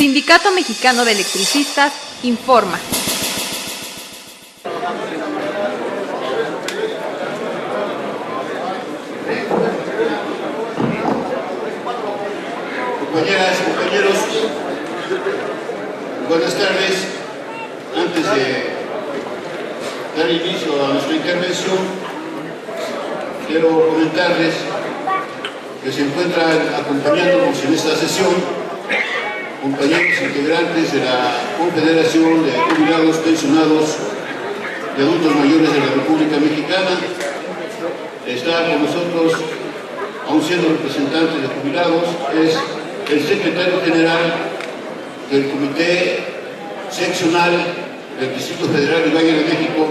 Sindicato Mexicano de Electricistas informa. Compañeras, compañeros, buenas tardes. Antes de dar inicio a nuestra intervención, quiero comentarles que se encuentran acompañándonos en esta sesión compañeros integrantes de la Confederación de Jubilados, Pensionados y Adultos Mayores de la República Mexicana. Está con nosotros, aún siendo representante de jubilados, es el secretario general del Comité Seccional del Distrito Federal y Valle de México,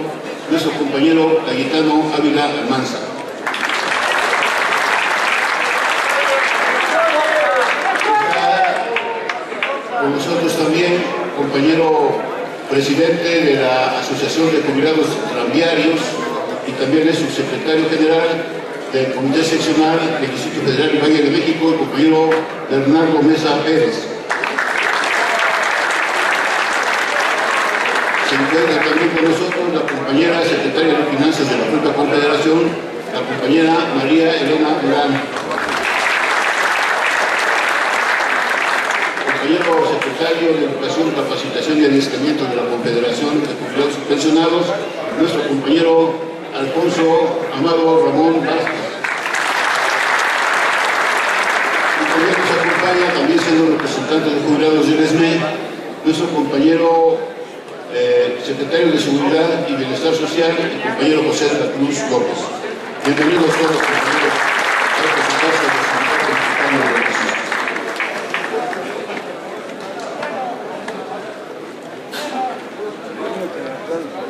nuestro compañero Cayetano Ávila Almanza. Con nosotros también, compañero presidente de la Asociación de Jubilados Tranviarios y también es subsecretario general del Comité Seccional del Distrito Federal y Valle de México, el compañero Bernardo Mesa Pérez. Se encuentra también con nosotros la compañera secretaria de Finanzas de la propia Confederación, la compañera María Elena Durán. Compañero secretario de Educación, Capacitación y Adiestramiento de la Confederación de Jubilados y Pensionados, nuestro compañero Alfonso Amado Ramón Vázquez. Y también nos acompaña, también siendo representante de jubilados del ESME, nuestro compañero secretario de Seguridad y Bienestar Social, el compañero José de la Cruz López. Bienvenidos todos, compañeros, a representarse del Sindicato Mexicano de Electricistas.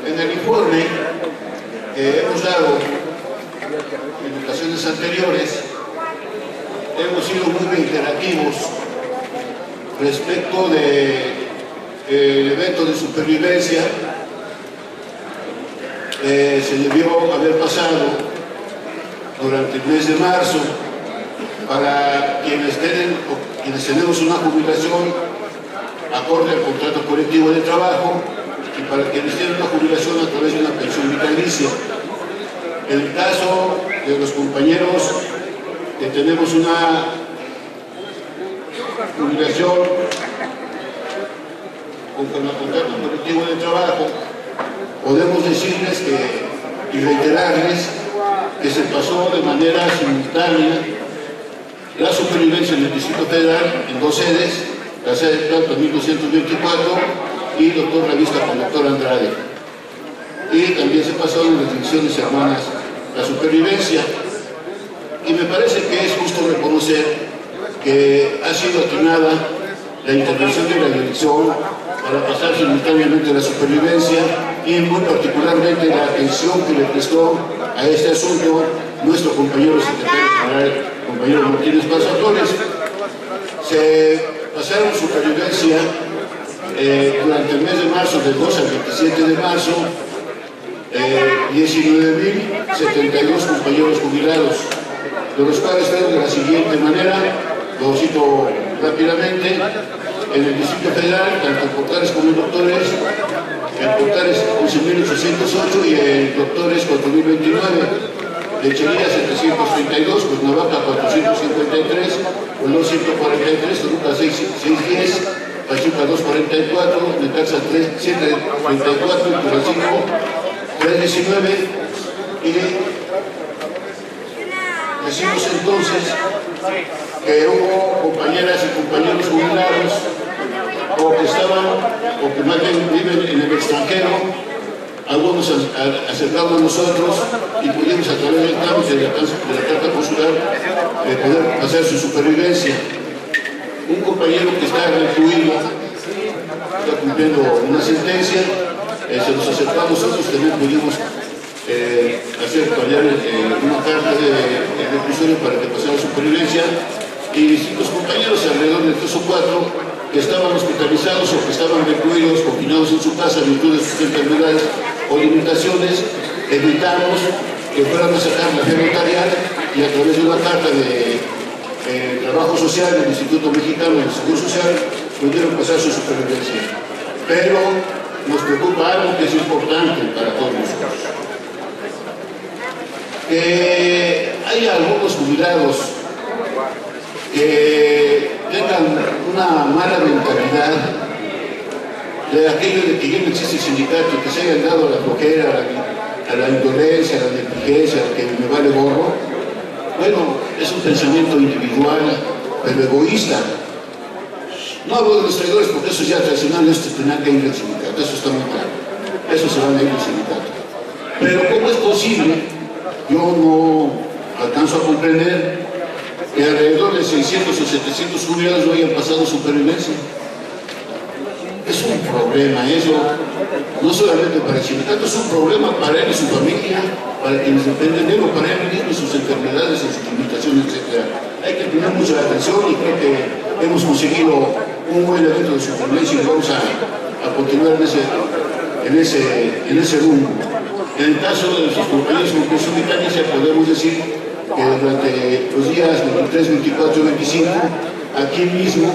En el informe que hemos dado en ocasiones anteriores, hemos sido muy reiterativos respecto del evento de supervivencia que se debió haber pasado durante el mes de marzo para quienes tenemos una jubilación acorde al contrato colectivo de trabajo y para quienes tienen una jubilación a través de una pensión vitalicia. En el caso de los compañeros que tenemos una jubilación conforme al contrato colectivo de trabajo, podemos decirles y reiterarles que se pasó de manera simultánea la supervivencia en el Distrito Federal en dos sedes, la sede de Planta 1224 y doctor Revista con doctor Andrade. Y también se pasó en las divisiones hermanas la supervivencia. Y me parece que es justo reconocer que ha sido atinada la intervención de la dirección para pasar simultáneamente la supervivencia y muy particularmente la atención que le prestó a este asunto nuestro compañero secretario general, compañero Martínez Pazatones. Se pasaron supervivencia durante el mes de marzo, del 2 al 27 de marzo, 19.072 compañeros jubilados, de los cuales fueron de la siguiente manera, lo cito rápidamente: en el Distrito Federal, tanto en portales como en doctores, en portales 11.808 y en doctores 4.029, lechería 732, Cuernavaca 453, Colón 143, Toluca 610, Pachuca 244, Necaxa 734, Tulancingo 319, y decimos entonces que hubo compañeras y compañeros jubilados o que más bien viven en el extranjero, algunos acercados a nosotros y pudimos a través del trámite de la carta consular poder hacer su supervivencia. Un compañero que está recluido, está cumpliendo una sentencia, se nos acercó a nosotros, también pudimos hacer fallar una carta de reclusorio para que pasara supervivencia, y distintos compañeros, alrededor de 3 o 4, que estaban hospitalizados o que estaban recluidos, confinados en su casa en virtud de sus enfermedades o limitaciones, evitamos que fueran a sacar la fe notarial y a través de una carta de Trabajo Social del Instituto Mexicano del Seguro Social pudieron pasar su supervivencia. Pero nos preocupa algo que es importante para todos nosotros. Hay algunos jubilados que tengan una mala mentalidad de aquello de que ya no existe sindicato, que se hayan dado a la flojera, a la indolencia, a la negligencia, a que me vale gorro. Bueno, es un pensamiento individual, pero egoísta. No hablo de los traidores porque eso ya tradicional, esto tendrá que ir al sindicato, eso está muy claro. Eso se van a ir al sindicato. Pero ¿cómo es posible? Yo no alcanzo a comprender que alrededor de 600 o 700 jubilados no hayan pasado supervivencia. Es un problema eso, no solamente para el sindicato, es un problema para él y su familia, para quienes dependen de él, para él mismo, sus enfermedades, sus limitaciones, etc. Hay que tener mucha atención y creo que hemos conseguido un buen evento de supervivencia y vamos a continuar en ese rumbo. En el caso de nuestros compañeros con pensión vitalicia, podemos decir que durante los días 23, 24 y 25, aquí mismo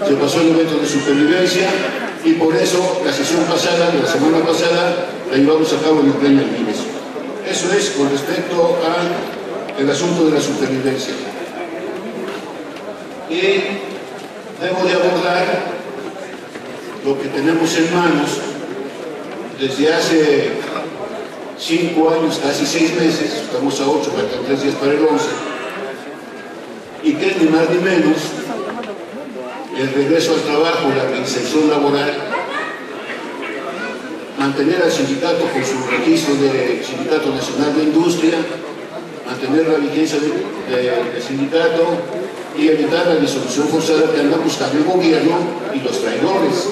se pasó el evento de supervivencia y por eso la sesión pasada, de la semana pasada, la llevamos a cabo en el Pleno Almines. Eso es con respecto al asunto de la supervivencia. Y debo de abordar lo que tenemos en manos desde hace 5 años, casi 6 meses, estamos a 8, faltan 3 días para el 11, y que es ni más ni menos el regreso al trabajo, la reinserción laboral, mantener al sindicato con su registro de Sindicato Nacional de Industria, mantener la vigencia del sindicato y evitar la disolución forzada que anda buscando el gobierno y los traidores.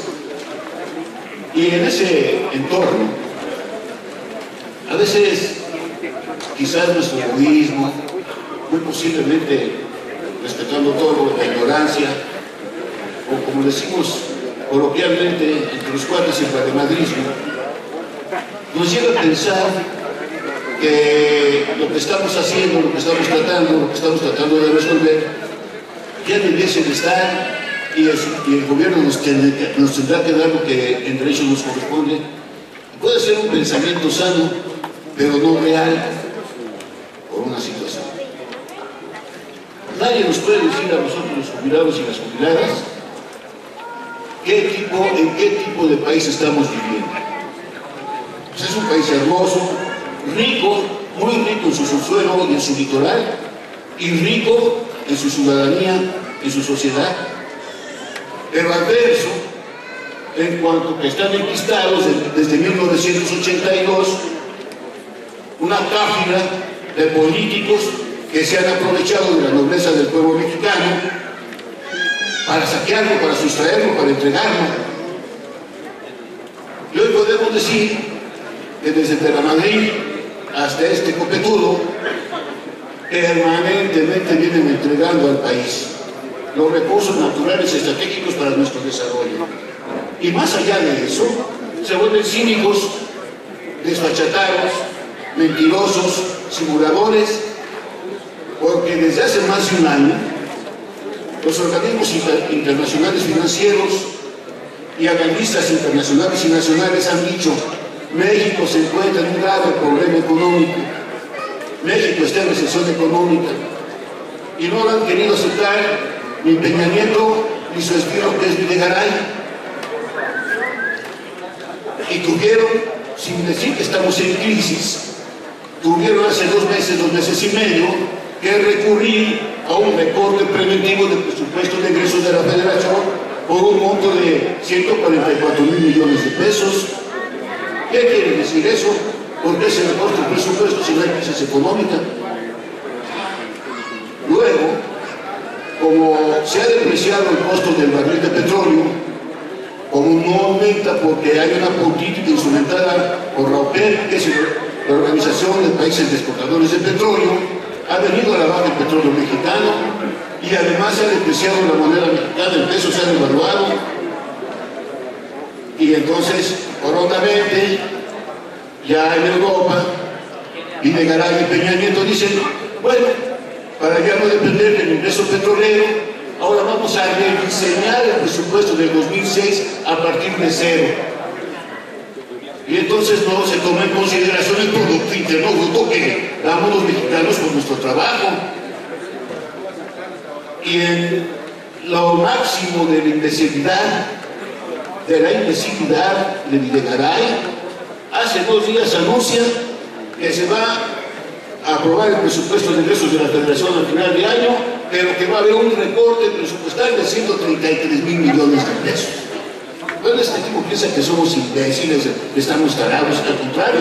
Y en ese entorno, a veces, quizás nuestro egoísmo, muy posiblemente respetando todo, la ignorancia, o como decimos coloquialmente entre los cuates, el valemadrismo, nos lleva a pensar que lo que estamos haciendo, lo que estamos tratando de resolver, ya debiese de estar y el gobierno nos tendrá que dar lo que en derecho nos corresponde. Puede ser un pensamiento sano, pero no real, por una situación. Nadie nos puede decir a nosotros, los jubilados y las jubiladas, en qué tipo de país estamos viviendo. Pues es un país hermoso, rico, muy rico en su subsuelo y en su litoral, y rico en su ciudadanía, en su sociedad, pero adverso en cuanto que están enquistados desde 1982 una cáfila de políticos que se han aprovechado de la nobleza del pueblo mexicano para saquearlo, para sustraerlo, para entregarlo. Y hoy podemos decir que desde Madrid hasta este copetudo permanentemente vienen entregando al país los recursos naturales estratégicos para nuestro desarrollo. Y más allá de eso, se vuelven cínicos, desfachatados, mentirosos, simuladores, porque desde hace más de un año los organismos internacionales financieros y analistas internacionales y nacionales han dicho: México se encuentra en un grave problema económico, México está en recesión económica, y no lo han querido aceptar ni Peña Nieto ni su esbirro, que es Videgaray, y tuvieron, sin decir que estamos en crisis, tuvieron hace 2 meses y medio, que recurrir a un recorte preventivo del presupuesto de egresos de la Federación por un monto de 144,000 millones de pesos. ¿Qué quiere decir eso? ¿Por qué se recorta el presupuesto si no hay crisis económica? Luego, como se ha depreciado el costo del barril de petróleo, como no aumenta porque hay una política instrumentada por la OPEP, que es la Organización de Países Exportadores de Petróleo, ha venido a la baja el petróleo mexicano y además se ha depreciado la moneda mexicana, el peso se ha devaluado, y entonces, prontamente, ya en Europa, Videgaray y Peña Nieto dicen: bueno, para ya no depender del ingreso petrolero, Ahora vamos a rediseñar el presupuesto del 2006 a partir de cero. Y entonces no se toma en consideración el Producto Interno Bruto que damos los mexicanos con nuestro trabajo. Y en lo máximo de la imbecilidad, de Videgaray, hace 2 días anuncia que se va a aprobar el presupuesto de ingresos de la Federación al final de año, pero que va a haber un recorte presupuestal de 133,000 millones de pesos. Bueno, este tipo piensa que somos imbéciles, estamos tarados, al contrario,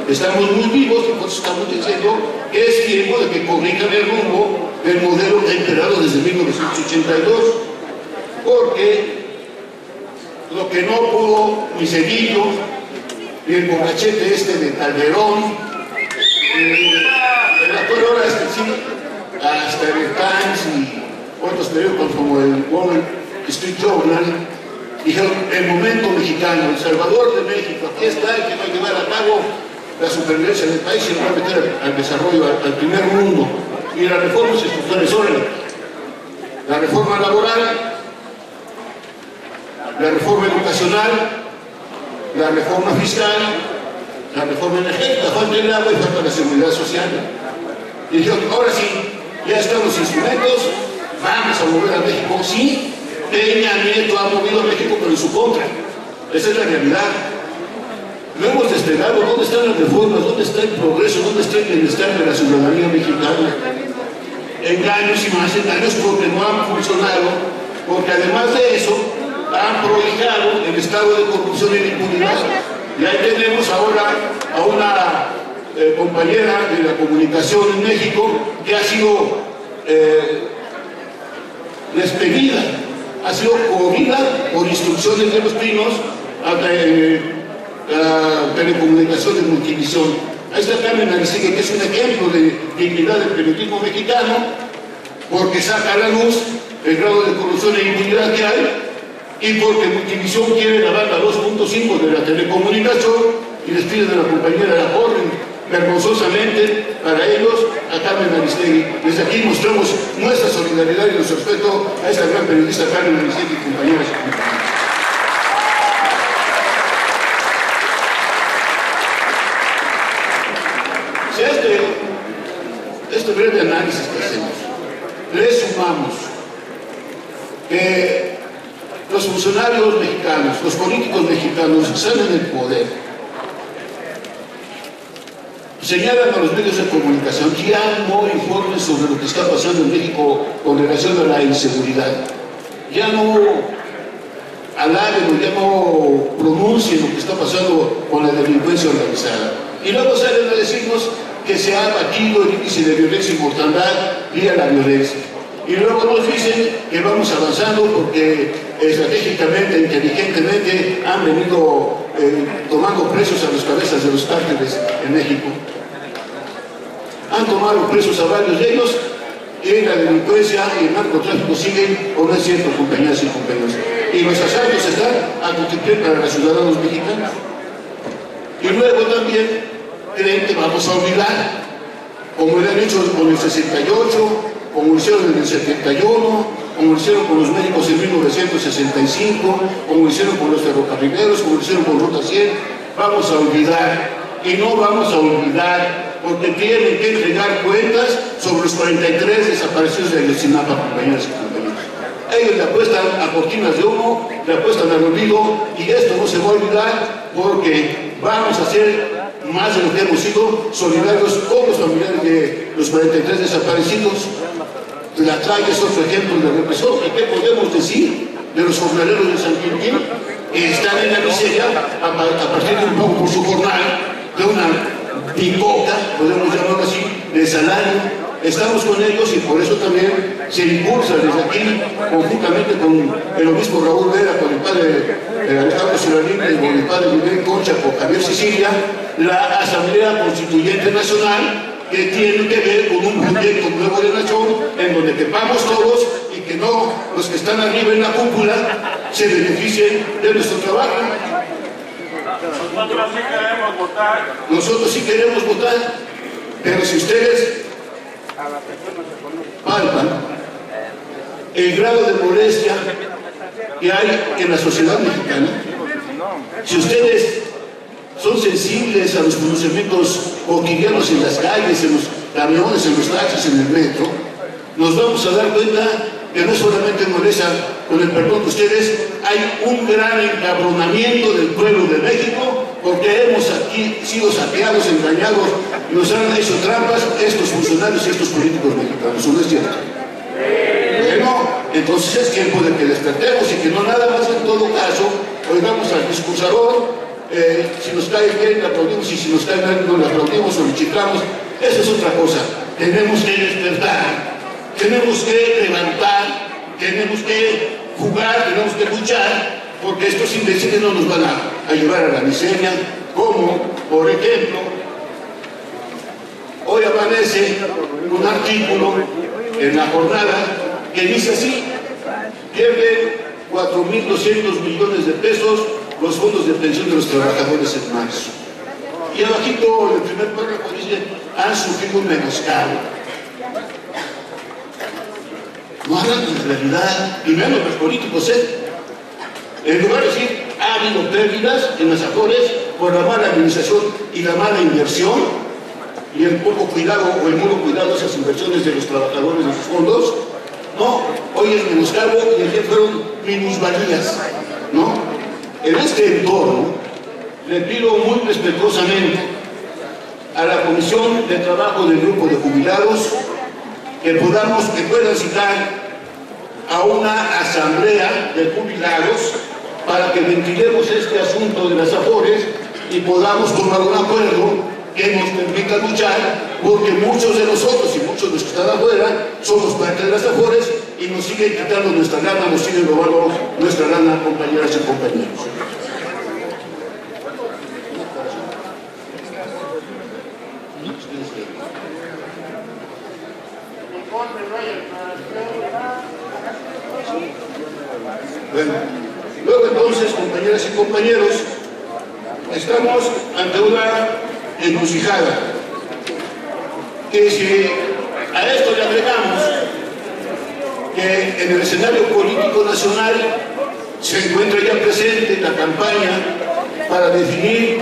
estamos muy vivos y por eso estamos diciendo que es tiempo de que corrijan el rumbo del modelo que ha imperado desde 1982, porque lo que no pudo ni Cedillo, ni el borrachete este de Calderón, el actual ahora hasta el Times y otros periódicos como el Wall Street Journal, dijeron, el momento mexicano, El Salvador de México, aquí está el que va a llevar a cabo la supervivencia del país y lo va a meter al desarrollo, al primer mundo. Y las reformas estructurales, órale, la reforma laboral, la reforma educacional, la reforma fiscal, la reforma energética, falta el agua y falta la seguridad social. Y dijeron, ahora sí, ya están los instrumentos, vamos a mover a México. Sí, Peña Nieto ha movido a México, pero en su contra. Esa es la realidad. No hemos despegado. ¿Dónde están las reformas? ¿Dónde está el progreso? ¿Dónde está el bienestar de la ciudadanía mexicana? Engaños y más engaños porque no han funcionado, porque además de eso han prohijado el estado de corrupción y de impunidad. Y ahí tenemos ahora a una compañera de la comunicación en México que ha sido despedida, ha sido corrida por instrucciones de Los Pinos a la telecomunicación de Multivisión. Ahí está Carmen Aristegui, que es un ejemplo de dignidad del periodismo mexicano, porque saca a la luz el grado de corrupción e impunidad que hay, y porque Multivisión quiere la banda 2.5 de la telecomunicación y les pide de la compañera, la corren vergonzosamente para ellos a Carmen Aristegui. Desde aquí mostramos nuestra solidaridad y nuestro respeto a esta gran periodista Carmen Aristegui y compañeras. Si este breve análisis que hacemos le sumamos que los funcionarios mexicanos, los políticos mexicanos salen del poder, señalan a los medios de comunicación, ya no informen sobre lo que está pasando en México con relación a la inseguridad, ya no alaben o ya no pronuncien lo que está pasando con la delincuencia organizada. Y luego salen a decirnos que se ha abatido el índice de violencia y mortandad vía la violencia. Y luego nos dicen que vamos avanzando porque estratégicamente, inteligentemente han venido tomando presos a los cabezas de los cárteles en México. Han tomado presos a varios de ellos y la delincuencia y el narcotráfico siguen, o no es cierto, compañeras y compañeros. Y los asaltos están a contemplar para los ciudadanos mexicanos. Y luego también creen que vamos a olvidar, como lo han hecho con el 68, como lo hicieron en el 71, como lo hicieron con los médicos en 1965, como lo hicieron con los ferrocarrileros, como lo hicieron con Ruta 100. Vamos a olvidar, y no vamos a olvidar, porque tienen que entregar cuentas sobre los 43 desaparecidos de Ayotzinapa, compañeras y compañeros. Ellos le apuestan a cortinas de humo, le apuestan al olvido, y esto no se va a olvidar porque vamos a hacer más de lo que hemos sido solidarios con los familiares de los 43 desaparecidos. La Traya es otro ejemplo de represión. ¿Y qué podemos decir de los jornaleros de San Quintín que están en la miseria a partir de un pago por su jornal, de una picoca, podemos llamarlo así, de salario? Estamos con ellos y por eso también se impulsa desde aquí, conjuntamente con el obispo Raúl Vera, con el padre Alejandro Solarín y con el padre Miguel Concha, con Javier Sicilia, la Asamblea Constituyente Nacional, que tiene que ver con un proyecto nuevo de nación en donde quepamos todos y que no los que están arriba en la cúpula se beneficien de nuestro trabajo. Nosotros sí queremos votar. Nosotros sí queremos votar, pero si ustedes palpan el grado de molestia que hay en la sociedad mexicana. Si ustedes son sensibles a los pronunciamientos cotidianos en las calles, en los camiones, en los taxis, en el metro, nos vamos a dar cuenta que no solamente molesta, con el perdón de ustedes, hay un gran encabronamiento del pueblo de México porque hemos aquí sido saqueados, engañados, nos han hecho trampas estos funcionarios y estos políticos mexicanos. ¿No es cierto? Bueno, entonces es tiempo de que despertemos y que no nada más en todo caso oigamos al discursador, si nos cae bien le aplaudimos y si nos cae mal no le aplaudimos o le chiflamos. Eso es otra cosa. Tenemos que despertar, tenemos que levantar, tenemos que jugar, tenemos que luchar, porque estos imbéciles no nos van a llevar a la miseria, como por ejemplo hoy amanece un artículo en La Jornada que dice así: pierden 4.200 millones de pesos los fondos de pensión de los trabajadores en marzo. Y abajito, en el primer párrafo dice: han sufrido un menoscabo. No hablan de realidad, y menos los políticos, En lugar de decir, ha habido pérdidas en las Afores por la mala administración y la mala inversión, y el poco cuidado o el nulo cuidado de esas inversiones de los trabajadores de sus fondos. No, hoy es menoscabo y ayer fueron minusvalías, ¿no? En este entorno, le pido muy respetuosamente a la Comisión de Trabajo del Grupo de Jubilados que puedan citar a una asamblea de jubilados para que ventilemos este asunto de las Afores y podamos tomar un acuerdo que nos permita luchar, porque muchos de nosotros y muchos de los que están afuera somos parte de las Afores y nos siguen quitando nuestra lana, nos siguen robando nuestra lana, compañeras y compañeros. Bueno, luego entonces, compañeras y compañeros, estamos ante una encrucijada que si a esto le agregamos que en el escenario político nacional se encuentra ya presente la campaña para definir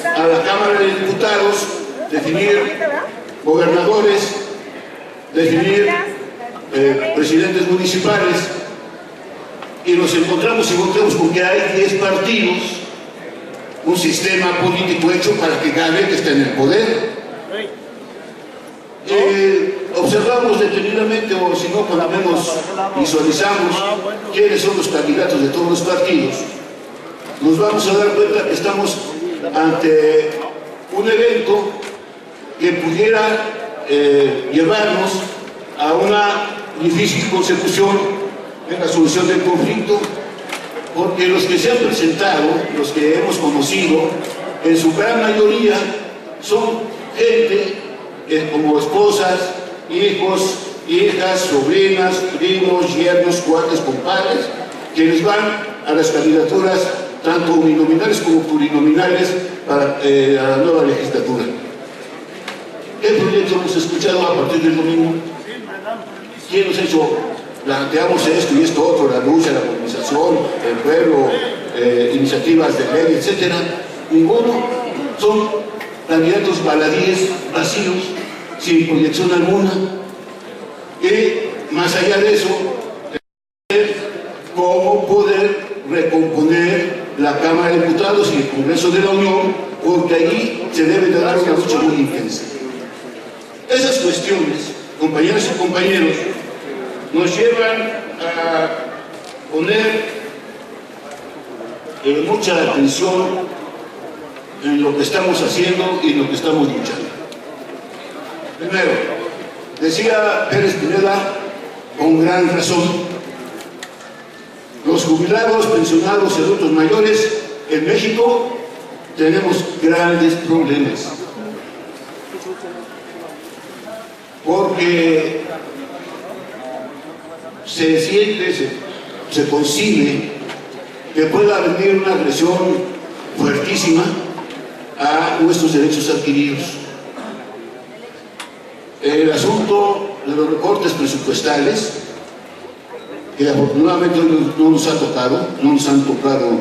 a la Cámara de Diputados, definir gobernadores, definir presidentes municipales, y nos encontramos con que hay 10 partidos, un sistema político hecho para que gane que está en el poder. Observamos detenidamente, o si no, por lo menos visualizamos quiénes son los candidatos de todos los partidos, nos vamos a dar cuenta que estamos ante un evento que pudiera llevarnos a una difícil consecución en la solución del conflicto, porque los que se han presentado, los que hemos conocido, en su gran mayoría son gente como esposas, hijos, hijas, sobrinas, primos, yernos, cuates, compadres, quienes van a las candidaturas tanto uninominales como plurinominales para la nueva legislatura. ¿Qué proyecto hemos escuchado a partir del domingo? ¿Quién nos ha hecho? Planteamos esto y esto otro, la lucha, la movilización, el pueblo, iniciativas de ley, etcétera. Ninguno. Son candidatos baladíes, vacíos, sin proyección alguna. Y más allá de eso, cómo poder recomponer la Cámara de Diputados y el Congreso de la Unión, porque ahí se debe de dar una lucha muy intensa. Esas cuestiones, compañeras y compañeros, nos llevan a poner mucha atención en lo que estamos haciendo y en lo que estamos luchando. Primero, decía Pérez Pineda con gran razón, los jubilados, pensionados y adultos mayores en México tenemos grandes problemas, porque se siente, se concibe que pueda venir una agresión fuertísima a nuestros derechos adquiridos. El asunto de los recortes presupuestales que afortunadamente no nos ha tocado, no nos han tocado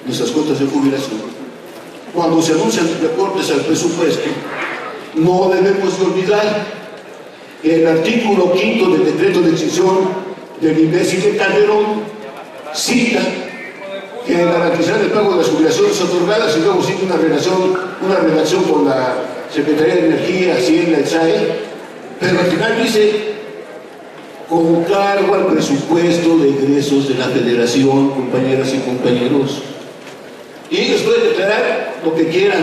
nuestras cuotas de jubilación. Cuando se anuncian recortes al presupuesto, no debemos de olvidar que el artículo 5 del decreto de extinción del imbécil de Calderón cita que garantizar el pago de las jubilaciones otorgadas, y luego cita una relación con la Secretaría de Energía, Hacienda, el SAE, pero al final dice con cargo al presupuesto de egresos de la Federación, compañeras y compañeros. Y ellos pueden declarar lo que quieran,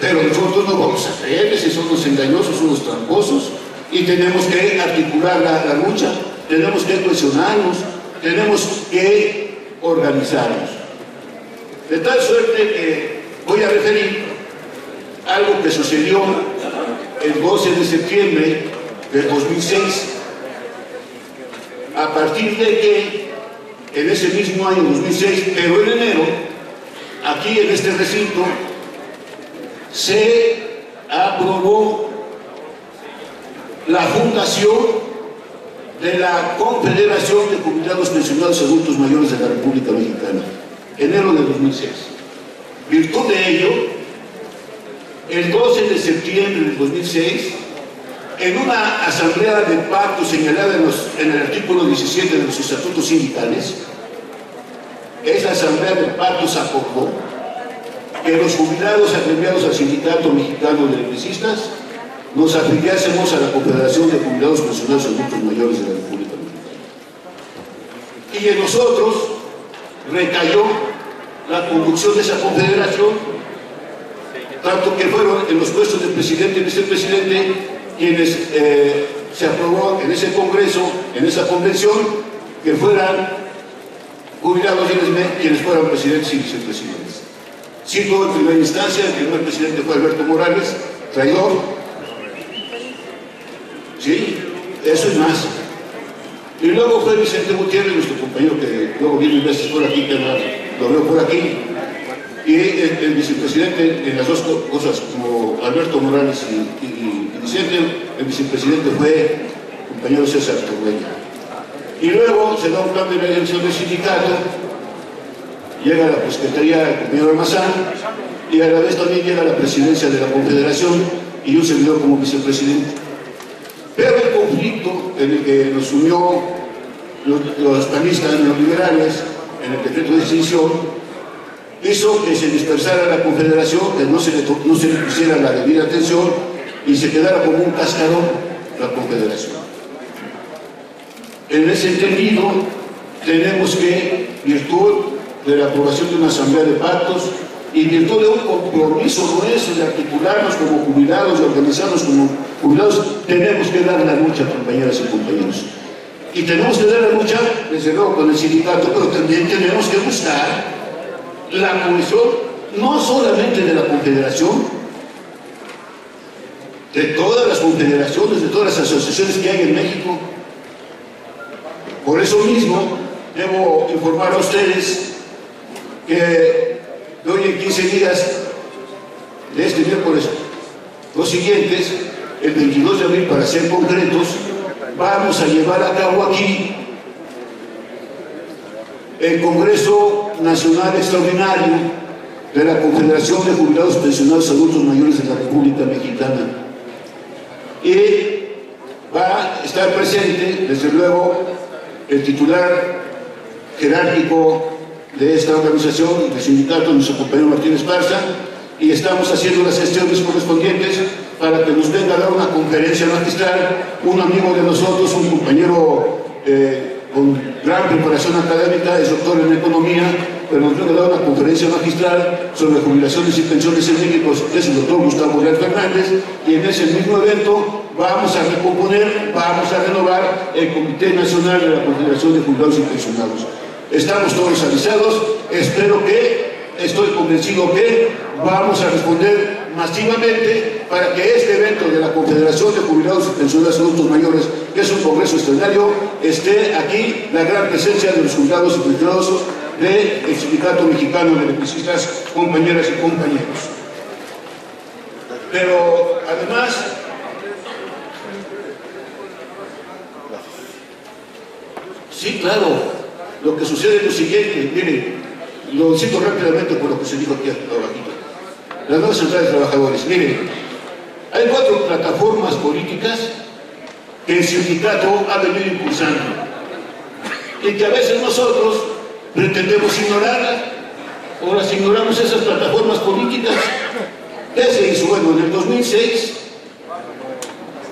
pero nosotros no vamos a creerles, si son los engañosos, son los tramposos, y tenemos que articular la lucha, tenemos que cohesionarnos, tenemos que organizarnos. De tal suerte que voy a referir algo que sucedió el 12 de septiembre del 2006, a partir de que en ese mismo año 2006, pero en enero, aquí en este recinto, se aprobó la fundación de la Confederación de Jubilados Pensionados Adultos Mayores de la República Mexicana, enero de 2006. Virtud de ello, el 12 de septiembre del 2006, en una asamblea de pacto señalada en el artículo 17 de los estatutos sindicales, esa asamblea de pactos acordó que los jubilados agremiados al Sindicato Mexicano de Electricistas nos afiliásemos a la Confederación de Jubilados Pensionados Adultos Mayores de la República Mexicana. Y en nosotros recayó la conducción de esa confederación, tanto que fueron en los puestos de presidente y vicepresidente quienes se aprobó en ese congreso, en esa convención, que fueran jubilados quienes fueran presidentes y vicepresidentes. Cito en primera instancia, el primer presidente fue Alberto Morales, traidor. Sí, eso es más. Y luego fue Vicente Gutiérrez, nuestro compañero que luego viene veces por aquí, que lo veo por aquí. Y el vicepresidente en las dos cosas, como Alberto Morales y Vicente, el vicepresidente fue el compañero César Torreña. Y luego se da un plan de la elección del sindicato, llega a la secretaría el compañero Almazán, y a la vez también llega a la presidencia de la Confederación y un servidor como vicepresidente. Pero el conflicto en el que nos unió los panistas neoliberales en el decreto de extinción hizo que se dispersara la Confederación, que no se le pusiera la debida atención y se quedara como un cascarón la Confederación. En ese entendido, tenemos que, virtud de la aprobación de una asamblea de pactos y virtud de un compromiso nuestro de articularnos como jubilados y organizarnos como jubilados, tenemos que dar la lucha, compañeras y compañeros. Y tenemos que dar la lucha, desde luego, con el sindicato, pero también tenemos que buscar la cohesión, no solamente de la Confederación, de todas las confederaciones, de todas las asociaciones que hay en México. Por eso mismo, debo informar a ustedes que de hoy en 15 días, de este miércoles, los siguientes, el 22 de abril, para ser concretos, vamos a llevar a cabo aquí el Congreso Nacional Extraordinario de la Confederación de Jubilados Pensionados Adultos Mayores de la República Mexicana. Y va a estar presente, desde luego, el titular jerárquico de esta organización, del sindicato, nuestro compañero Martín Esparza, y estamos haciendo las gestiones correspondientes para que nos venga a dar una conferencia magistral, un amigo de nosotros, un compañero con gran preparación académica, es doctor en economía, pero nos venga a dar una conferencia magistral sobre jubilaciones y pensiones en México, es el doctor Gustavo Leal Fernández, y en ese mismo evento vamos a recomponer, vamos a renovar el Comité Nacional de la Confederación de Jubilados y Pensionados. Estamos todos avisados, estoy convencido que vamos a responder masivamente para que este evento de la Confederación de Jubilados y Pensionados Adultos Mayores, que es un congreso extraordinario, esté aquí la gran presencia de los jubilados y pensionados del Sindicato Mexicano de Electricistas, compañeras y compañeros. Pero además, claro, lo que sucede es lo siguiente, miren, lo cito rápidamente por lo que se dijo aquí abajito. Las nuevas centrales de trabajadores, miren, hay 4 plataformas políticas que el sindicato ha venido impulsando y que a veces nosotros pretendemos ignorarlas o las ignoramos esas plataformas políticas. ¿Qué se hizo? Bueno, en el 2006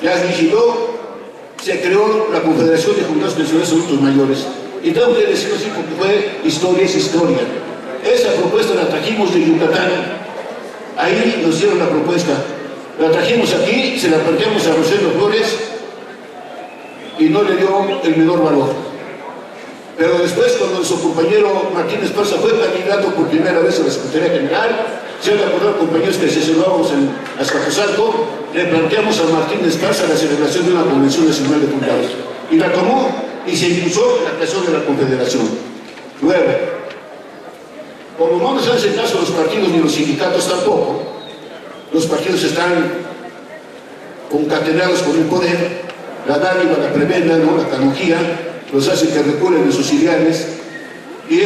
ya se vigiló, se creó la Confederación de Jubilados Pensionados Adultos Mayores. Y tengo que decirlo así porque fue historia, es historia. Esa propuesta la trajimos de Yucatán. Ahí nos dieron la propuesta. La trajimos aquí, se la planteamos a Rosendo Flores y no le dio el menor valor. Pero después, cuando nuestro compañero Martín Esparza fue candidato por primera vez a la Secretaría General, se han de acordar, compañeros, que se celebramos en Azcapotzalco, le planteamos a Martín Esparza la celebración de una convención nacional de jubilados. Y la tomó y se impulsó la creación de la Confederación. Luego, como no nos hacen caso los partidos ni los sindicatos tampoco, los partidos están concatenados con el poder, la dádiva, la prebenda, ¿no?, la canonjía, los hace que recurren a sus ideales. Y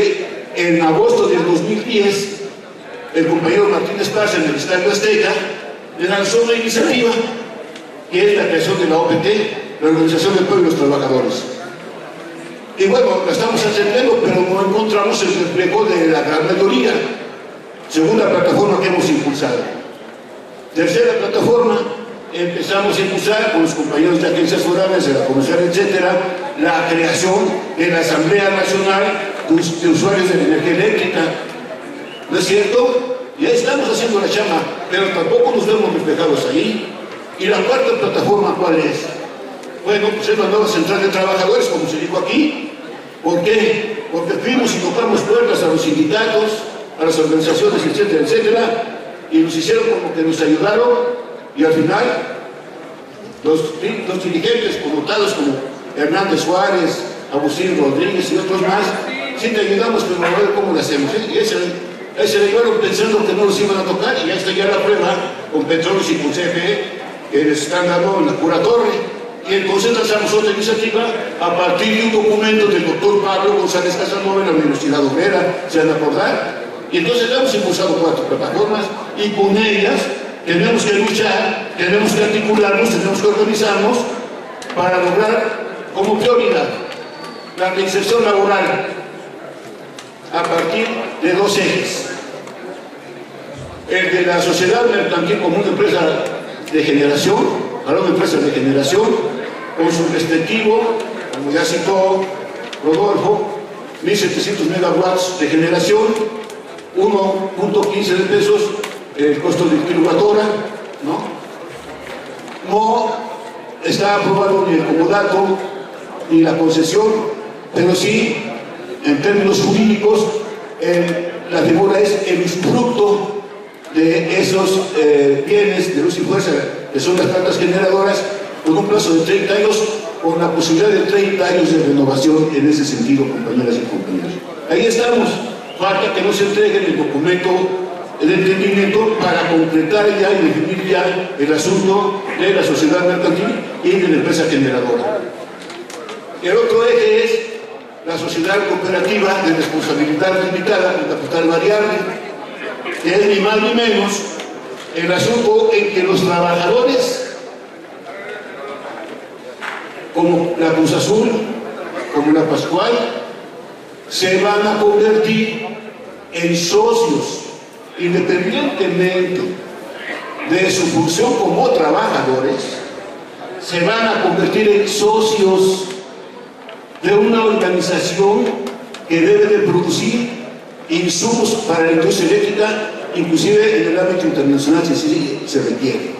en agosto del 2010, el compañero Martín Esparza, en el Estadio Azteca, le lanzó una iniciativa que es la creación de la OPT, la Organización del Pueblo y los Trabajadores. Y bueno, la estamos atendiendo, pero no encontramos el reflejo de la gran mayoría. Segunda plataforma que hemos impulsado. Tercera plataforma, empezamos a impulsar con los compañeros de agencias forales, de la comercial, etcétera, la creación de la Asamblea Nacional de Usuarios de la Energía Eléctrica. ¿No es cierto? Ya estamos haciendo la chama, pero tampoco nos vemos reflejados ahí. Y la cuarta plataforma, ¿cuál es? Bueno, pues es la nueva central de trabajadores, como se dijo aquí. ¿Por qué? Porque fuimos y tocamos puertas a los sindicatos, a las organizaciones, etcétera, etcétera, y nos hicieron como que nos ayudaron, y al final los dirigentes connotados como Hernández Suárez, Agustín Rodríguez y otros más, sí te ayudamos, pero a ver cómo lo hacemos, ¿eh? Y ese le llevaron pensando que no los iban a tocar, y ya está ya la prueba con Petróleos y con CFE, que les están dando en la pura torre. Y entonces lanzamos otra iniciativa a partir de un documento del doctor Pablo González Casanova en la Universidad Obrera, ¿se van a acordar? Y entonces hemos impulsado 4 plataformas y con ellas tenemos que luchar, tenemos que articularnos, tenemos que organizarnos para lograr como prioridad la reinserción laboral a partir de 2 ejes. El de la sociedad mercantil como una empresa de generación, para una empresa de generación, con su respectivo, como ya citó Rodolfo, 1.700 megawatts de generación, 1.15 de pesos el costo de kilowatt-hora, ¿no? No está aprobado ni el comodato ni la concesión, pero sí, en términos jurídicos, la figura es el usufructo de esos bienes de luz y fuerza, que son las plantas generadoras, con un plazo de 30 años, con la posibilidad de 30 años de renovación en ese sentido, compañeras y compañeros. Ahí estamos. Falta que nos entreguen el documento de entendimiento para concretar ya y definir ya el asunto de la sociedad mercantil y de la empresa generadora. El otro eje es la sociedad cooperativa de responsabilidad limitada con capital variable, que es ni más ni menos el asunto en que los trabajadores, como la Cruz Azul, como la Pascual, se van a convertir en socios, independientemente de su función como trabajadores, se van a convertir en socios de una organización que debe de producir insumos para la industria eléctrica, inclusive en el ámbito internacional si se requiere,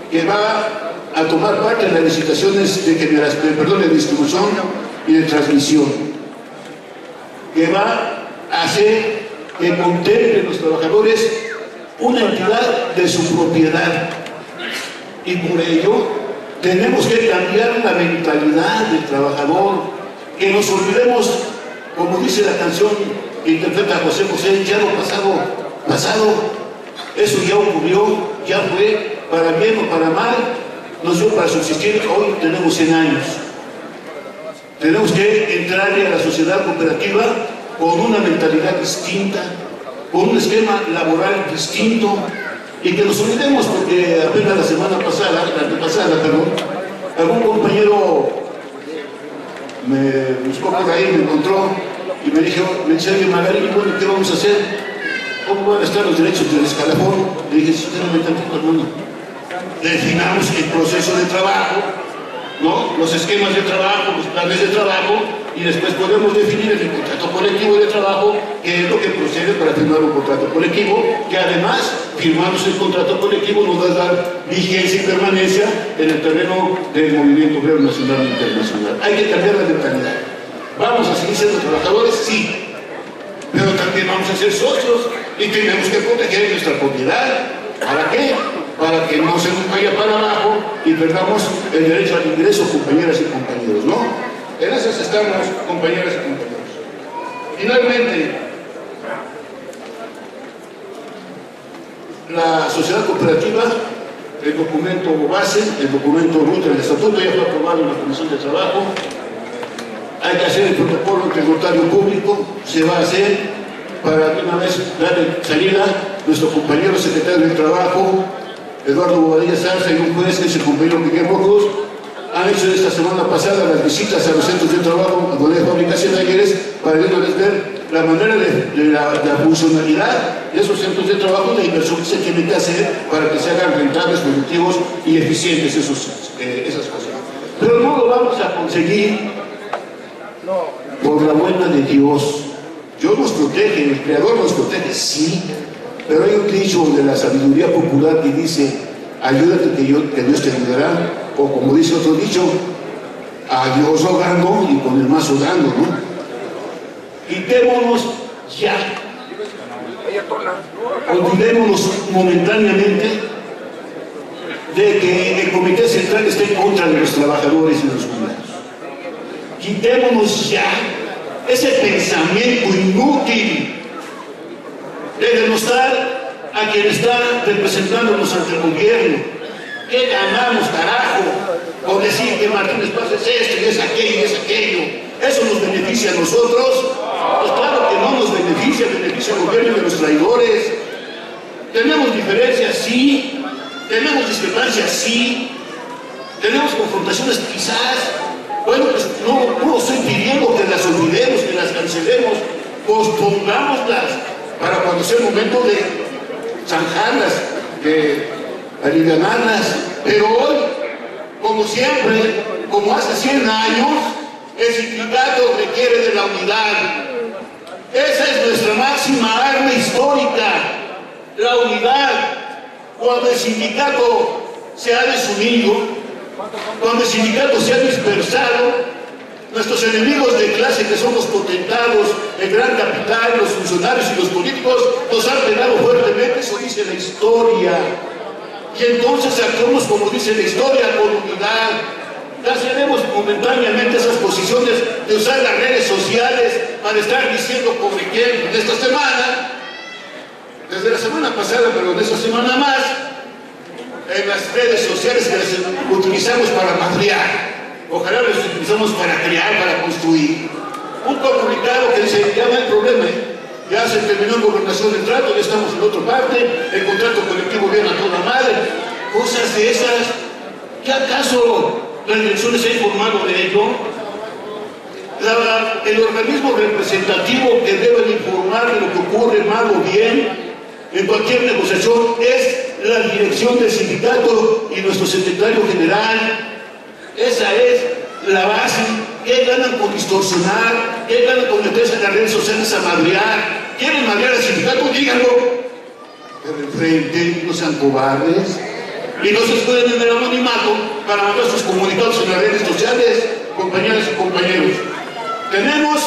que va a tomar parte en las licitaciones de distribución y de transmisión, que va a hacer que contemplen los trabajadores una entidad de su propiedad. Y por ello tenemos que cambiar la mentalidad del trabajador, que nos olvidemos, como dice la canción que interpreta José José, ya lo pasado, eso ya ocurrió, ya fue, para bien o para mal, nos dio para subsistir, hoy tenemos 100 años. Tenemos que entrarle a la sociedad cooperativa con una mentalidad distinta, con un esquema laboral distinto, y que nos olvidemos, porque apenas la semana pasada, algún compañero me buscó por ahí, me encontró y me dijo, Magarín, bueno, ¿qué vamos a hacer? ¿Cómo van a estar los derechos del escalafón? Le dije, sinceramente, tantito, hermano. Definamos el proceso de trabajo, ¿no? Los esquemas de trabajo, los planes de trabajo, y después podemos definir el contrato colectivo de trabajo, que es lo que procede para firmar un contrato colectivo, que además, firmamos el contrato colectivo, nos va a dar vigencia y permanencia en el terreno del movimiento obrero nacional e internacional. Hay que cambiar la mentalidad. ¿Vamos a seguir siendo trabajadores? Sí. Pero también vamos a ser socios y tenemos que proteger nuestra propiedad. ¿Para qué? Para que no se nos vaya para abajo y perdamos el derecho al ingreso, compañeras y compañeros, ¿no? En esas estamos, compañeras y compañeros. Finalmente, la sociedad cooperativa, el documento base, el documento ruta del estatuto ya fue aprobado en la Comisión de Trabajo. Hay que hacer el protocolo ante el notario público, se va a hacer para de una vez darle salida nuestro compañero secretario de Trabajo, Eduardo Bobadilla Zarza, y un juez que es el compañero Miguel Cruz, han hecho esta semana pasada las visitas a los centros de trabajo, donde hay fábricas y talleres, para de una vez ver la manera de la funcionalidad de esos centros de trabajo, la inversión que se tiene que hacer para que se hagan rentables, productivos y eficientes esas cosas. Pero no lo vamos a conseguir por la buena de Dios. Dios nos protege, el Creador nos protege, sí, pero hay un dicho de la sabiduría popular que dice, ayúdate que Dios te ayudará, o como dice otro dicho, a Dios rogando y con el mazo dando, ¿no? Quitémonos ya, olvidémonos momentáneamente de que el Comité Central esté en contra de los trabajadores y los jubilados. Quitémonos ya ese pensamiento inútil de demostrar a quien está representándonos ante el gobierno. ¿Qué ganamos, carajo? Con decir que Martínez Paz es esto y es aquello y es aquello. ¿Eso nos beneficia a nosotros? Pues claro que no nos beneficia, beneficia al gobierno de los traidores. ¿Tenemos diferencias? Sí. ¿Tenemos discrepancias? Sí. ¿Tenemos confrontaciones? Quizás. Bueno, pues no estoy pidiendo que las olvidemos, que las cancelemos, pospongámoslas para cuando sea el momento de zanjarlas, de alivianarlas. Pero hoy, como siempre, como hace 100 años, el sindicato requiere de la unidad. Esa es nuestra máxima arma histórica, la unidad. Cuando el sindicato se ha desunido, cuando el sindicato se ha dispersado, nuestros enemigos de clase, que son los potentados, el gran capital, los funcionarios y los políticos, nos han pegado fuertemente, eso dice la historia. Y entonces actuamos como dice la historia, con unidad. Cancelemos momentáneamente esas posiciones de usar las redes sociales para estar diciendo como quieren en esta semana, desde la semana pasada, pero en esta semana más, en las redes sociales que las utilizamos para madrear. Ojalá las utilizamos para crear, para construir. Un comunicado que dice, ya no hay problema, ya se terminó en gobernación el trato, ya estamos en otra parte, el contrato colectivo viene a toda madre. Cosas de esas, ¿qué acaso la dirección se ha informado de ello? El organismo representativo que debe informar de lo que ocurre mal o bien en cualquier negociación es la dirección del sindicato y nuestro secretario general. Esa es la base. ¿Qué ganan con distorsionar? ¿Qué ganan con meterse en las redes sociales a madrear? ¿Quieren madrear al sindicato? Díganlo. Pero enfrente, no sean cobardes. Y no se escuden en el anonimato para mandar sus comunicados en las redes sociales, compañeras y compañeros. Tenemos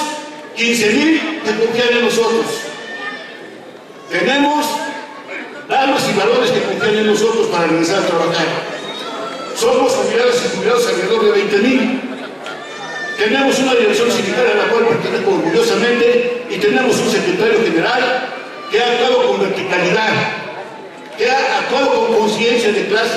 15,000 que confían en nosotros. Tenemos damas y varones que confían en nosotros para regresar a trabajar. Somos jubilados y jubilados alrededor de 20,000. Tenemos una dirección sindical a la cual pertenezco orgullosamente y tenemos un secretario general que ha actuado con verticalidad, que ha actuado con conciencia de clase,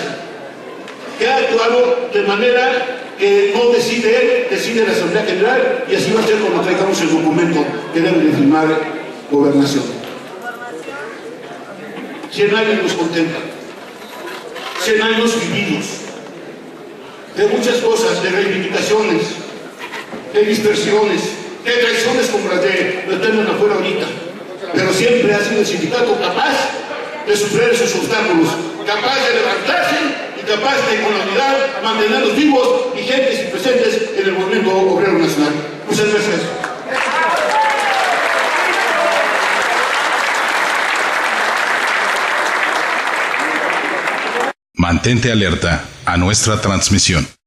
que ha actuado de manera que no decide él, decide la Asamblea General, y así va a ser cuando traigamos el documento que debe de firmar Gobernación. 100 años nos contemplan, 100 años vividos, de muchas cosas, de reivindicaciones, de dispersiones, de traiciones como las de los temen afuera ahorita, pero siempre ha sido el sindicato capaz de superar esos obstáculos, capaz de levantarse y capaz de, con la unidad, mantenerlos vivos, vigentes y presentes en el movimiento obrero nacional. Muchas gracias. Mantente alerta a nuestra transmisión.